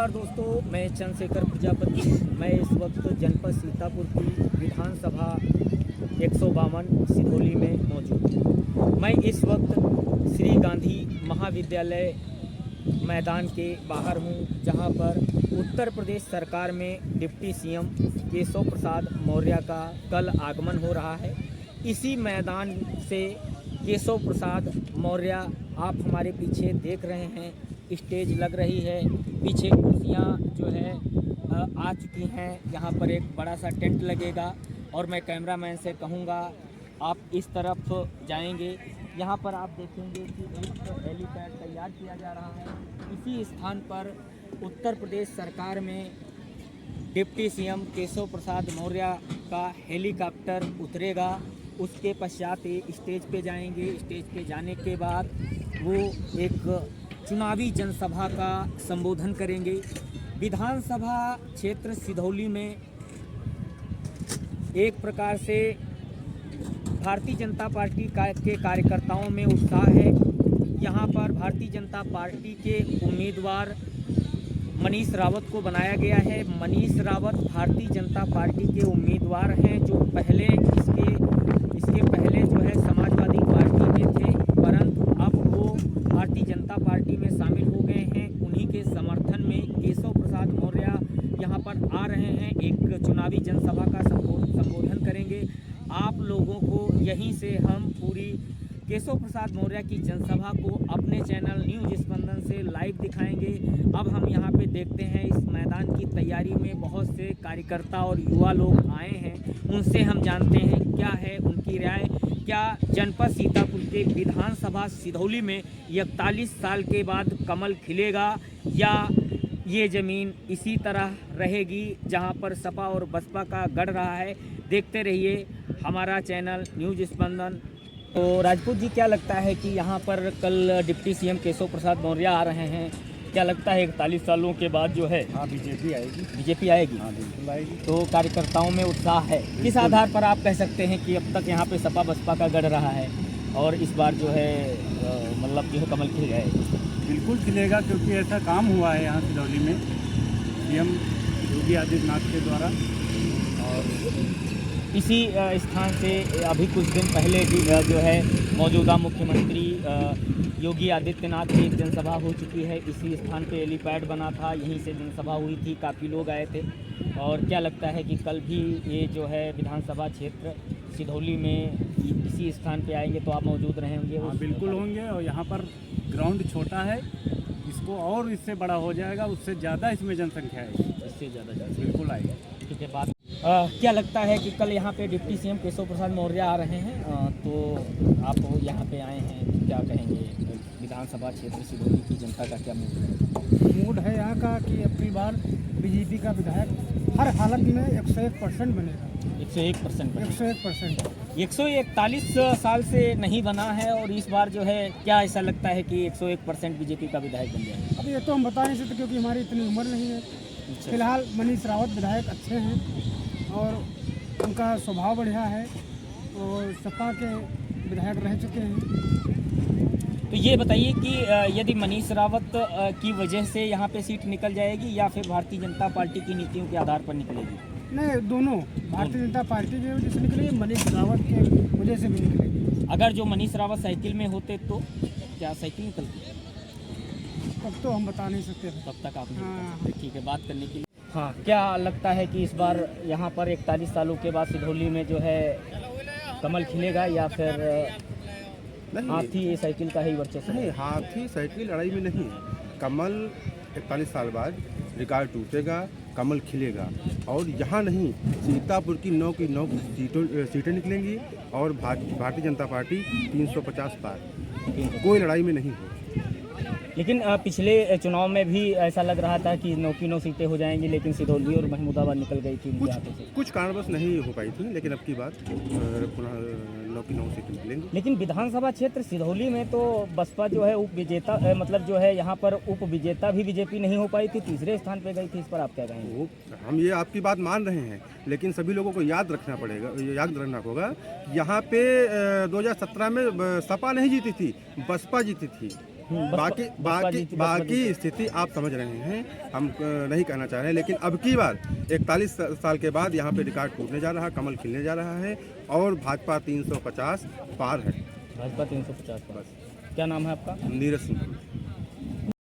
नमस्कार दोस्तों, मैं चंद्रशेखर प्रजापति। मैं इस वक्त जनपद सीतापुर की विधानसभा 152 सिधौली में मौजूद हूँ। मैं इस वक्त श्री गांधी महाविद्यालय मैदान के बाहर हूँ, जहाँ पर उत्तर प्रदेश सरकार में डिप्टी सीएम केशव प्रसाद मौर्य का कल आगमन हो रहा है। इसी मैदान से केशव प्रसाद मौर्य आप हमारे पीछे देख रहे हैं, स्टेज लग रही है, पीछे कुर्सियाँ जो है आ चुकी हैं। यहाँ पर एक बड़ा सा टेंट लगेगा और मैं कैमरामैन से कहूँगा आप इस तरफ जाएंगे। यहाँ पर आप देखेंगे कि एक हेलीपैड तैयार किया जा रहा है। इसी स्थान पर उत्तर प्रदेश सरकार में डिप्टी सीएम केशव प्रसाद मौर्य का हेलीकॉप्टर उतरेगा। उसके पश्चात स्टेज पे जाएंगे। स्टेज पे जाने के बाद वो एक चुनावी जनसभा का संबोधन करेंगे। विधानसभा क्षेत्र सिधौली में एक प्रकार से भारतीय जनता पार्टी के कार्यकर्ताओं में उत्साह है। यहाँ पर भारतीय जनता पार्टी के उम्मीदवार मनीष रावत को बनाया गया है। मनीष रावत भारतीय जनता पार्टी के उम्मीदवार हैं, जो पहले इसके पहले जो है समाजवादी पार्टी में थे, परंतु अब वो भारतीय जनता पार्टी में शामिल हो गए हैं। उन्हीं के समर्थन में केशव प्रसाद मौर्य यहाँ पर आ रहे हैं, एक चुनावी जनसभा का संबोधन करेंगे। आप लोगों को यहीं से हम पूरी केशव प्रसाद मौर्य की जनसभा को अपने चैनल न्यूज़ स्पंदन से लाइव दिखाएंगे। अब हम यहाँ पे देखते हैं, इस मैदान की तैयारी में बहुत से कार्यकर्ता और युवा लोग आए हैं। उनसे हम जानते हैं क्या है उनकी राय। क्या जनपद सीतापुर के विधानसभा सिधौली में 41 साल के बाद कमल खिलेगा, या ये ज़मीन इसी तरह रहेगी जहाँ पर सपा और बसपा का गढ़ रहा है। देखते रहिए हमारा चैनल न्यूज़ स्पंदन। तो राजपूत जी, क्या लगता है कि यहाँ पर कल डिप्टी सीएम केशव प्रसाद मौर्य आ रहे हैं? क्या लगता है 41 सालों के बाद जो है बीजेपी आएगी? बीजेपी आएगी? हाँ, बिल्कुल आएगी। तो कार्यकर्ताओं में उत्साह है। किस आधार पर आप कह सकते हैं कि अब तक यहाँ पे सपा बसपा का गढ़ रहा है और इस बार जो है मतलब जो है कमल खिल जाएगा? बिल्कुल खिलेगा, क्योंकि ऐसा काम हुआ है यहाँ सिधौली में सीएम योगी आदित्यनाथ के द्वारा। और इसी स्थान से अभी कुछ दिन पहले भी जो है मौजूदा मुख्यमंत्री योगी आदित्यनाथ की एक जनसभा हो चुकी है। इसी स्थान पे हेलीपैड बना था, यहीं से जनसभा हुई थी, काफ़ी लोग आए थे। और क्या लगता है कि कल भी ये जो है विधानसभा क्षेत्र सिधौली में इसी स्थान पे आएंगे तो आप मौजूद रहेंगे? हाँ, बिल्कुल होंगे। और यहाँ पर ग्राउंड छोटा है, इसको और इससे बड़ा हो जाएगा, उससे ज़्यादा इसमें जनसंख्या है, इससे ज़्यादा बिल्कुल आएगा। ठीक है। बात क्या लगता है कि कल यहाँ पे डिप्टी सीएम केशव प्रसाद मौर्य आ रहे हैं, तो आप यहाँ पे आए हैं, क्या कहेंगे? विधानसभा क्षेत्र सिधौली की जनता का क्या मूड है यहाँ का कि अपनी बार बीजेपी का विधायक हर हालत में 101% बनेगा। 101%? 101%। 141 साल से नहीं बना है और इस बार जो है क्या ऐसा लगता है कि 101% बीजेपी का विधायक बन जाएगा? अब ये तो हम बता नहीं सकते, क्योंकि हमारी इतनी उम्र नहीं है। फिलहाल मनीष रावत विधायक अच्छे हैं और उनका स्वभाव बढ़िया है और सपा के विधायक रह चुके हैं। तो ये बताइए कि यदि मनीष रावत की वजह से यहाँ पे सीट निकल जाएगी या फिर भारतीय जनता पार्टी की नीतियों के आधार पर निकलेगी? नहीं, दोनों। भारतीय जनता पार्टी की वजह से निकलेगी, मनीष रावत के वजह से भी निकलेगी। अगर जो मनीष रावत साइकिल में होते तो क्या साइकिल निकलती? तब तो हम बता नहीं सकते। तब तक आप नहीं बता हाँ। सकते। ठीक है, बात करने के लिए। हाँ, क्या लगता है कि इस बार यहाँ पर 41 सालों के बाद सिधौली में जो है कमल खिलेगा या फिर हाथी साइकिल का ही वर्चस्व? नहीं, हाथी साइकिल लड़ाई में नहीं है। कमल 41 साल बाद रिकॉर्ड टूटेगा, कमल खिलेगा। और यहाँ नहीं, सीतापुर की 9 की 9 सीटें निकलेंगी और भारतीय जनता पार्टी 350 पार। कोई लड़ाई में नहीं हो। लेकिन पिछले चुनाव में भी ऐसा लग रहा था कि 9 की 9 सीटें हो जाएंगी, लेकिन सिधौली और महमूदाबाद निकल गई थी उनके हाथों से। कुछ कारणवश नहीं हो पाई थी, लेकिन अब की बात पुनः 9 की 9 सीटें निकलेंगी। लेकिन विधानसभा क्षेत्र सिधौली में तो बसपा जो है उप विजेता, मतलब जो है यहाँ पर उप विजेता भी बीजेपी नहीं हो पाई थी, तीसरे स्थान पे गई थी। इस पर आप क्या कहेंगे? हम ये आपकी बात मान रहे हैं, लेकिन सभी लोगों को याद रखना होगा। यहाँ पे 2017 में सपा नहीं जीती थी, बसपा जीती थी। बाकी बाकी बाकी स्थिति आप समझ रहे हैं, हम नहीं कहना चाह रहे हैं, लेकिन अब की बार 41 साल के बाद यहाँ पे रिकॉर्ड टूटने जा रहा है, कमल खिलने जा रहा है और भाजपा 350 पार है। भाजपा 350 पर। क्या नाम है आपका? नीरज सिंह।